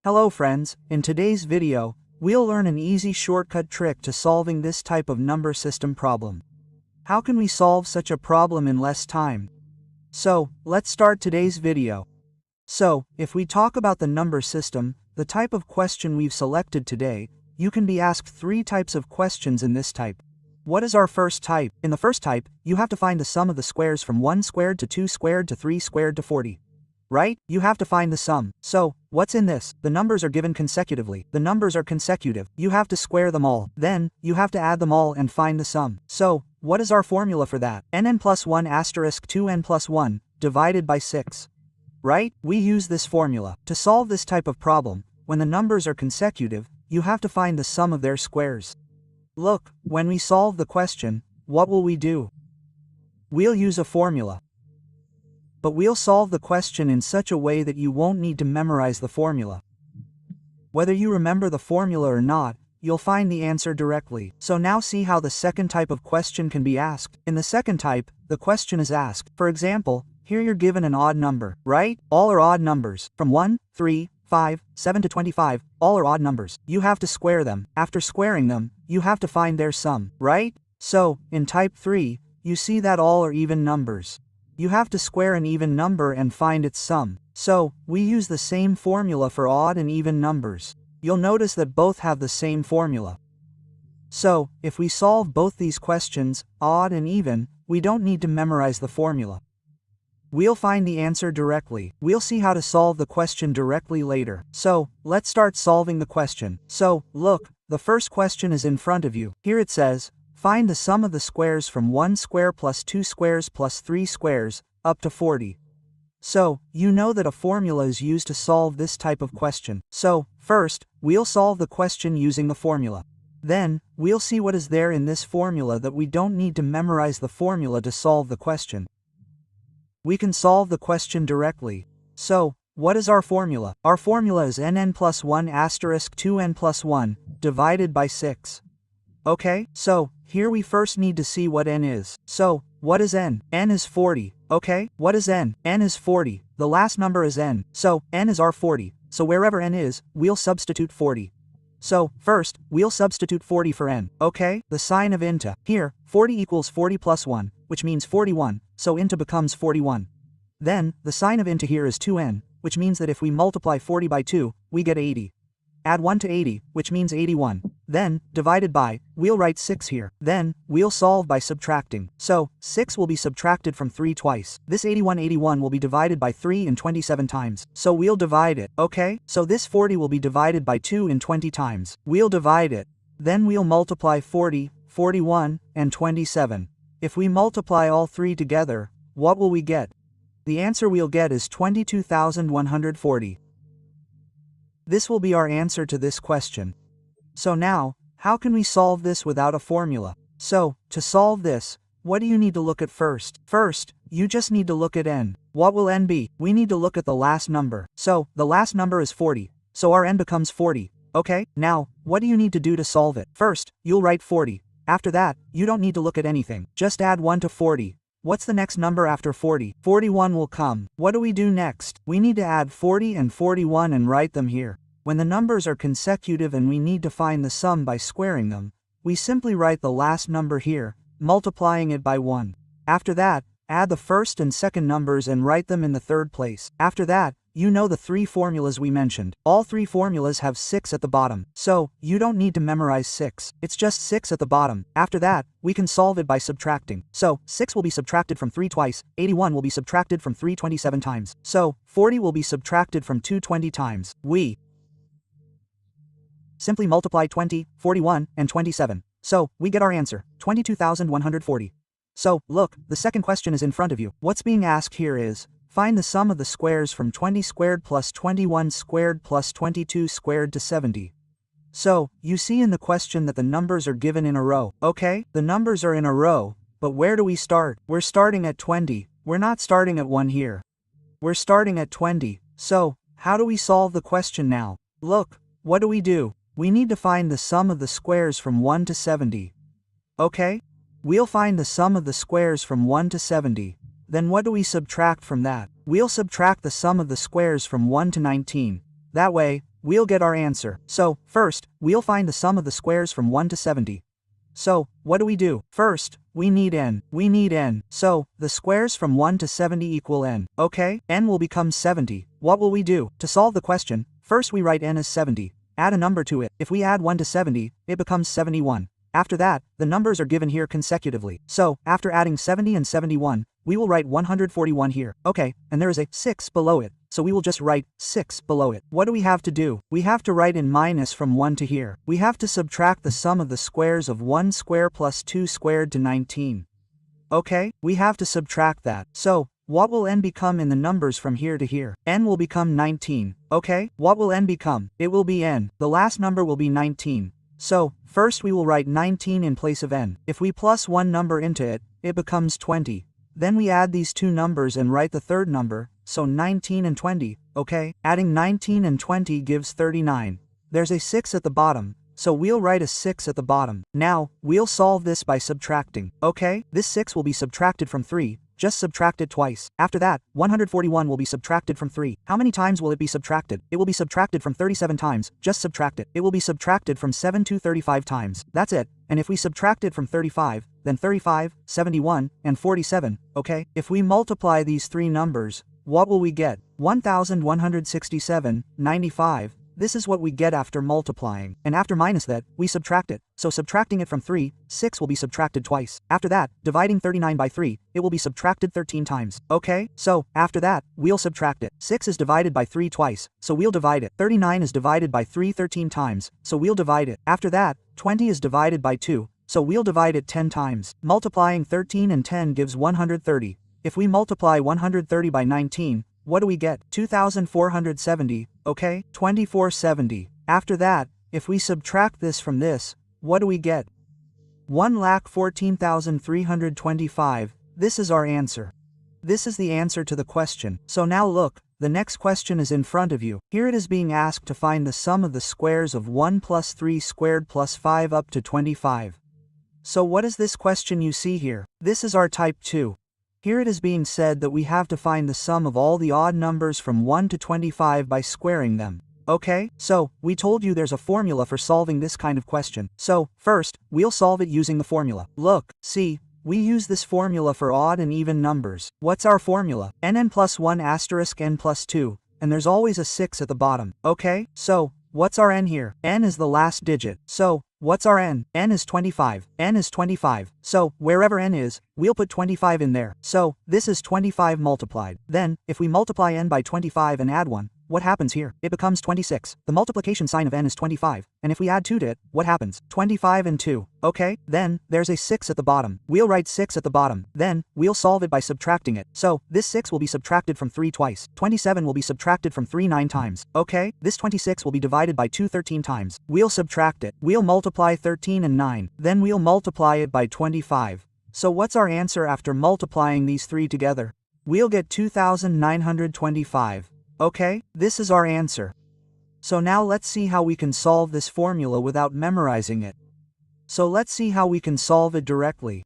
Hello friends, in today's video, we'll learn an easy shortcut trick to solving this type of number system problem. How can we solve such a problem in less time? So, let's start today's video. So, if we talk about the number system, the type of question we've selected today, you can be asked three types of questions in this type. What is our first type? In the first type, you have to find the sum of the squares from 1 squared to 2 squared to 3 squared to 40. Right? You have to find the sum. So, what's in this? The numbers are given consecutively. The numbers are consecutive. You have to square them all. Then, you have to add them all and find the sum. So, what is our formula for that? nn plus 1 asterisk 2n plus 1 divided by 6. Right? We use this formula. To solve this type of problem, when the numbers are consecutive, you have to find the sum of their squares. Look, when we solve the question, what will we do? We'll use a formula. But we'll solve the question in such a way that you won't need to memorize the formula. Whether you remember the formula or not, you'll find the answer directly. So now see how the second type of question can be asked. In the second type, the question is asked. For example, here you're given an odd number, right? All are odd numbers. From 1, 3, 5, 7 to 25, all are odd numbers. You have to square them. After squaring them, you have to find their sum, right? So, in type 3, you see that all are even numbers. You have to square an even number and find its sum. So, we use the same formula for odd and even numbers. You'll notice that both have the same formula. So, if we solve both these questions, odd and even, we don't need to memorize the formula. We'll find the answer directly. We'll see how to solve the question directly later. So, let's start solving the question. So, look, the first question is in front of you. Here it says, find the sum of the squares from 1 square plus 2 squares plus 3 squares, up to 40. So, you know that a formula is used to solve this type of question. So, first, we'll solve the question using the formula. Then, we'll see what is there in this formula that we don't need to memorize the formula to solve the question. We can solve the question directly. So, what is our formula? Our formula is nn plus 1 asterisk 2n plus 1, divided by 6. Okay, so, here we first need to see what n is. So, what is n? N is 40. Okay, what is n? N is 40. The last number is n. So, n is our 40. So wherever n is, we'll substitute 40. So, first, we'll substitute 40 for n. Okay, the sign of into. Here, 40 equals 40 plus 1, which means 41, so into becomes 41. Then, the sign of into here is 2n, which means that if we multiply 40 by 2, we get 80. Add 1 to 80, which means 81. Then, divided by, we'll write 6 here. Then, we'll solve by subtracting. So, 6 will be subtracted from 3 twice. This 81 will be divided by 3 in 27 times. So we'll divide it, okay? So this 40 will be divided by 2 in 20 times. We'll divide it. Then we'll multiply 40, 41, and 27. If we multiply all three together, what will we get? The answer we'll get is 22,140. This will be our answer to this question. So now, how can we solve this without a formula? So, to solve this, what do you need to look at first? First, you just need to look at n. What will n be? We need to look at the last number. So, the last number is 40. So our n becomes 40. Okay, now, what do you need to do to solve it? First, you'll write 40. After that, you don't need to look at anything. Just add 1 to 40. What's the next number after 40? 41 will come. What do we do next? We need to add 40 and 41 and write them here. When the numbers are consecutive and we need to find the sum by squaring them, we simply write the last number here, multiplying it by 1. After that, add the first and second numbers and write them in the third place. After that, you know the three formulas we mentioned. All three formulas have 6 at the bottom. So, you don't need to memorize 6. It's just 6 at the bottom. After that, we can solve it by subtracting. So, 6 will be subtracted from 3 twice, 81 will be subtracted from 3 27 times. So, 40 will be subtracted from 2 20 times. We simply multiply 20, 41, and 27. So, we get our answer, 22,140. So, look, the second question is in front of you. What's being asked here is, find the sum of the squares from 20 squared plus 21 squared plus 22 squared to 70. So, you see in the question that the numbers are given in a row. Okay, the numbers are in a row, but where do we start? We're starting at 20. We're not starting at 1 here. We're starting at 20. So, how do we solve the question now? Look, what do? We need to find the sum of the squares from 1 to 70. Okay? We'll find the sum of the squares from 1 to 70. Then what do we subtract from that? We'll subtract the sum of the squares from 1 to 19. That way, we'll get our answer. So, first, we'll find the sum of the squares from 1 to 70. So, what do? First, we need n. So, the squares from 1 to 70 equal n. Okay, n will become 70. What will we do? To solve the question, first we write n as 70. Add a number to it. If we add 1 to 70, it becomes 71. After that, the numbers are given here consecutively. So, after adding 70 and 71, we will write 141 here. Okay, and there is a 6 below it, so we will just write 6 below it. What do we have to do? We have to write in minus from 1 to here. We have to subtract the sum of the squares of 1 squared plus 2 squared to 19. Okay, we have to subtract that. So, what will n become in the numbers from here to here? N will become 19. Okay, what will n become? It will be n. The last number will be 19. So, first we will write 19 in place of n. If we plus one number into it, it becomes 20. Then we add these two numbers and write the third number, so 19 and 20, okay? Adding 19 and 20 gives 39. There's a 6 at the bottom, so we'll write a 6 at the bottom. Now, we'll solve this by subtracting, okay? This 6 will be subtracted from 3, just subtract it twice. After that, 141 will be subtracted from 3. How many times will it be subtracted? It will be subtracted from 37 times, just subtract it. It will be subtracted from 7 to 35 times. That's it. And if we subtract it from 35, then 35, 71, and 47, okay? If we multiply these three numbers, what will we get? 1167, 95. This is what we get after multiplying. And after minus that, we subtract it. So subtracting it from 3, 6 will be subtracted twice. After that, dividing 39 by 3, it will be subtracted 13 times. Okay, so, after that, we'll subtract it. 6 is divided by 3 twice, so we'll divide it. 39 is divided by 3 13 times, so we'll divide it. After that, 20 is divided by 2, so we'll divide it 10 times. Multiplying 13 and 10 gives 130. If we multiply 130 by 19, what do we get? 2,470, okay? 2470. After that, if we subtract this from this, what do we get? 1,14,325. This is our answer. This is the answer to the question. So now look, the next question is in front of you. Here it is being asked to find the sum of the squares of 1 plus 3 squared plus 5 up to 25. So what is this question you see here? This is our type 2. Here it is being said that we have to find the sum of all the odd numbers from 1 to 25 by squaring them. Okay, so, we told you there's a formula for solving this kind of question. So, first, we'll solve it using the formula. Look, see, we use this formula for odd and even numbers. What's our formula? N plus 1 asterisk n plus 2, and there's always a 6 at the bottom. Okay, so, what's our n here? N is the last digit. So, what's our n? N is 25. N is 25. So, wherever n is, we'll put 25 in there. So, this is 25 multiplied. Then, if we multiply n by 25 and add 1, what happens here? It becomes 26. The multiplication sign of n is 25. And if we add 2 to it, what happens? 25 and 2. Okay, then, there's a 6 at the bottom. We'll write 6 at the bottom. Then, we'll solve it by subtracting it. So, this 6 will be subtracted from 3 twice. 27 will be subtracted from 3 9 times. Okay, this 26 will be divided by 2 13 times. We'll subtract it. We'll multiply 13 and 9. Then we'll multiply it by 25. So what's our answer after multiplying these three together? We'll get 2,925. Okay, this is our answer. So now let's see how we can solve this formula without memorizing it. So let's see how we can solve it directly.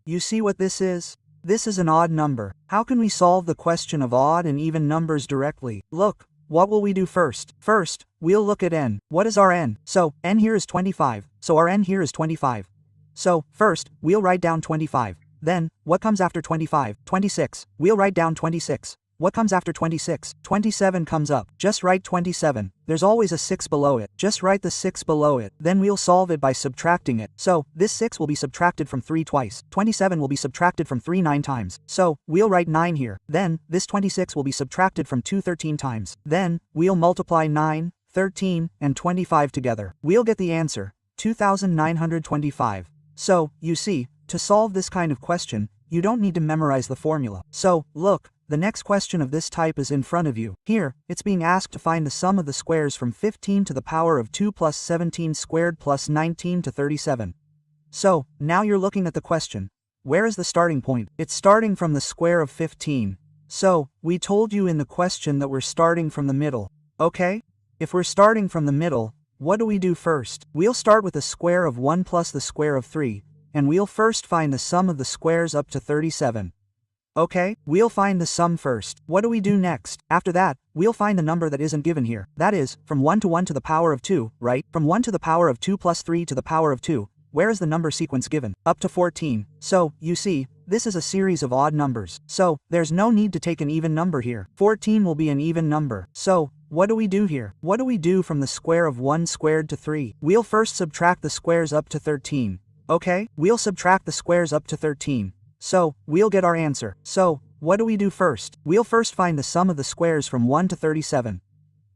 You see what this is? This is an odd number. How can we solve the question of odd and even numbers directly? Look, what will we do first? First, we'll look at n. What is our n? So, n here is 25, so our n here is 25. So, first, we'll write down 25. Then, what comes after 25? 26. We'll write down 26. What comes after 26? 27 comes up. Just write 27. There's always a 6 below it. Just write the 6 below it. Then we'll solve it by subtracting it. So, this 6 will be subtracted from 3 twice. 27 will be subtracted from 3 9 times. So, we'll write 9 here. Then, this 26 will be subtracted from 2 13 times. Then, we'll multiply 9, 13, and 25 together. We'll get the answer, 2,925. So, you see, to solve this kind of question, you don't need to memorize the formula. So, look, the next question of this type is in front of you. Here, it's being asked to find the sum of the squares from 15 to the power of 2 plus 17 squared plus 19 to 37. So, now you're looking at the question. Where is the starting point? It's starting from the square of 15. So, we told you in the question that we're starting from the middle. Okay? If we're starting from the middle, what do we do first? We'll start with the square of 1 plus the square of 3, and we'll first find the sum of the squares up to 37. Okay, we'll find the sum first. What do we do next? After that, we'll find the number that isn't given here. That is, from 1 to 1 to the power of 2, right? From 1 to the power of 2 plus 3 to the power of 2. Where is the number sequence given? Up to 14. So, you see, this is a series of odd numbers. So, there's no need to take an even number here. 14 will be an even number. So, what do we do here? What do we do from the square of 1 squared to 3? We'll first subtract the squares up to 13. Okay, we'll subtract the squares up to 13. So, we'll get our answer. So, what do we do first? We'll first find the sum of the squares from 1 to 37.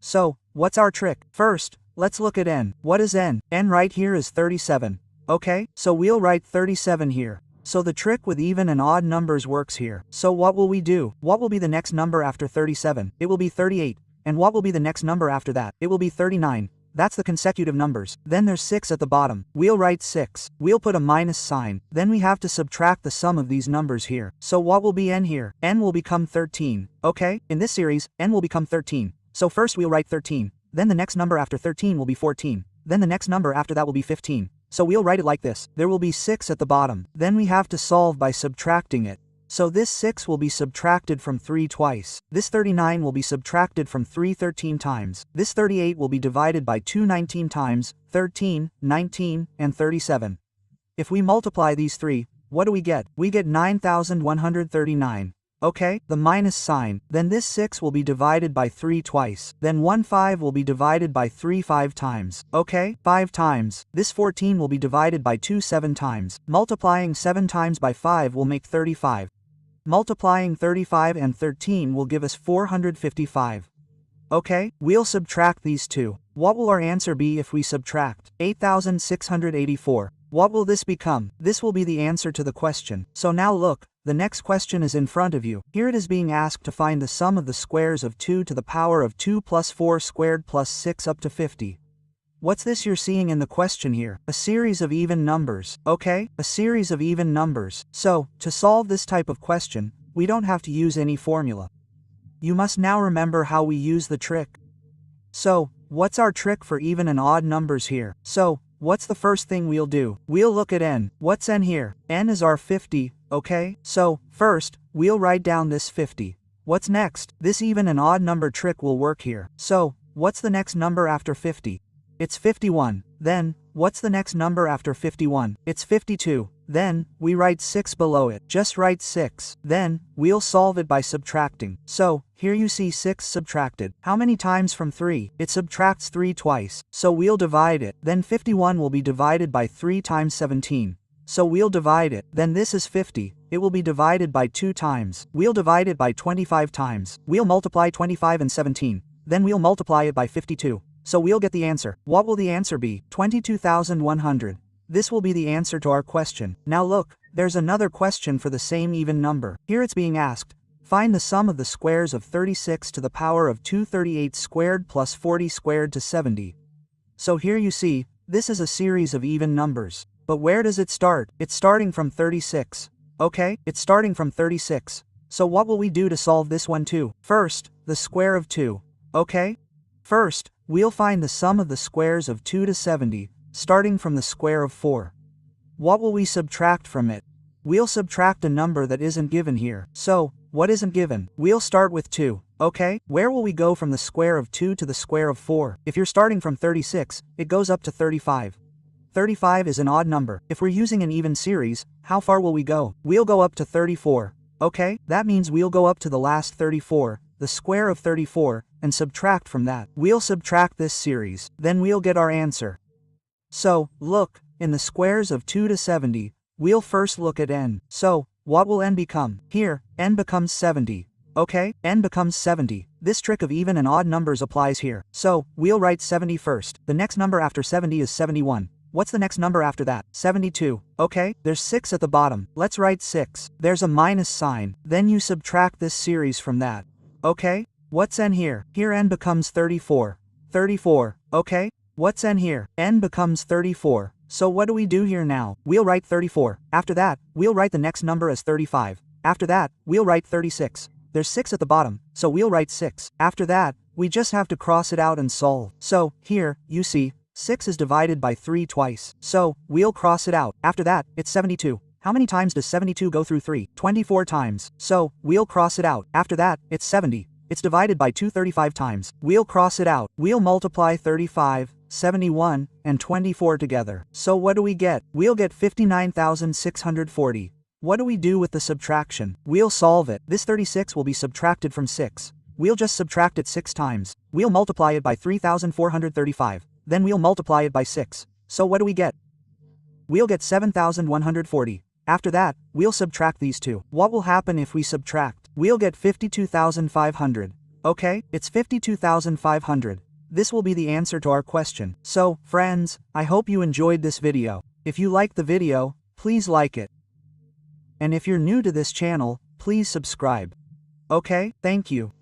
So, what's our trick? First, let's look at n. What is n? N right here is 37. Okay, so we'll write 37 here. So the trick with even and odd numbers works here. So what will we do? What will be the next number after 37? It will be 38. And what will be the next number after that? It will be 39. That's the consecutive numbers. Then there's 6 at the bottom. We'll write 6. We'll put a minus sign. Then we have to subtract the sum of these numbers here. So what will be n here? N will become 13. Okay, in this series, n will become 13. So first we'll write 13. Then the next number after 13 will be 14. Then the next number after that will be 15. So we'll write it like this. There will be 6 at the bottom. Then we have to solve by subtracting it. So this 6 will be subtracted from 3 twice. This 39 will be subtracted from 3 13 times. This 38 will be divided by 2 19 times, 13, 19, and 37. If we multiply these three, what do we get? We get 9,139. Okay, the minus sign. Then this 6 will be divided by 3 twice. Then 1 5 will be divided by 3 5 times. Okay, 5 times. This 14 will be divided by 2 7 times. Multiplying 7 times by 5 will make 35. Multiplying 35 and 13 will give us 455. Okay, we'll subtract these two. What will our answer be if we subtract 8,684? What will this become? This will be the answer to the question. So now look, the next question is in front of you. Here it is being asked to find the sum of the squares of 2 to the power of 2 plus 4 squared plus 6 up to 50. What's this you're seeing in the question here? A series of even numbers. Okay, a series of even numbers. So, to solve this type of question, we don't have to use any formula. You must now remember how we use the trick. So, what's our trick for even and odd numbers here? So, what's the first thing we'll do? We'll look at n. What's n here? N is our 50, okay? So, first, we'll write down this 50. What's next? This even and odd number trick will work here. So, what's the next number after 50? It's 51. Then, what's the next number after 51? It's 52. Then, we write 6 below it. Just write 6. Then, we'll solve it by subtracting. So, here you see 6 subtracted. How many times from 3? It subtracts 3 twice. So we'll divide it. Then 51 will be divided by 3 times 17. So we'll divide it. Then this is 50. It will be divided by 2 times. We'll divide it by 25 times. We'll multiply 25 and 17. Then we'll multiply it by 52. So we'll get the answer. What will the answer be? 22,100. This will be the answer to our question. Now look, there's another question for the same even number. Here it's being asked, find the sum of the squares of 36 to the power of 238 squared plus 40 squared to 70. So here you see, this is a series of even numbers. But where does it start? It's starting from 36. Okay, it's starting from 36. So what will we do to solve this one too? First, the square of 2. Okay? First, we'll find the sum of the squares of 2 to 70, starting from the square of 4. What will we subtract from it? We'll subtract a number that isn't given here. So, what isn't given? We'll start with 2. Okay, where will we go from the square of 2 to the square of 4? If you're starting from 36, it goes up to 35. 35 is an odd number. If we're using an even series, how far will we go? We'll go up to 34. Okay, that means we'll go up to the last 34, the square of 34, and subtract from that. We'll subtract this series, then we'll get our answer. So, look, in the squares of 2 to 70, we'll first look at n. So, what will n become? Here, n becomes 70. Okay, n becomes 70. This trick of even and odd numbers applies here. So, we'll write 70 first. The next number after 70 is 71. What's the next number after that? 72. Okay, there's 6 at the bottom. Let's write 6. There's a minus sign. Then you subtract this series from that. Okay, what's n here? Here n becomes 34. 34. Okay, what's n here? N becomes 34. So what do we do here now? We'll write 34. After that, we'll write the next number as 35. After that, we'll write 36. There's 6 at the bottom, so we'll write 6. After that, we just have to cross it out and solve. So, here, you see, 6 is divided by 3 twice. So, we'll cross it out. After that, it's 72. How many times does 72 go through 3? 24 times. So, we'll cross it out. After that, it's 70. It's divided by 235 times. We'll cross it out. We'll multiply 35, 71, and 24 together. So what do we get? We'll get 59,640. What do we do with the subtraction? We'll solve it. This 36 will be subtracted from 6. We'll just subtract it 6 times. We'll multiply it by 3,435. Then we'll multiply it by 6. So what do we get? We'll get 7,140. After that, we'll subtract these two. What will happen if we subtract? We'll get 52,500. Okay, it's 52,500. This will be the answer to our question. So, friends, I hope you enjoyed this video. If you liked the video, please like it. And if you're new to this channel, please subscribe. Okay, thank you.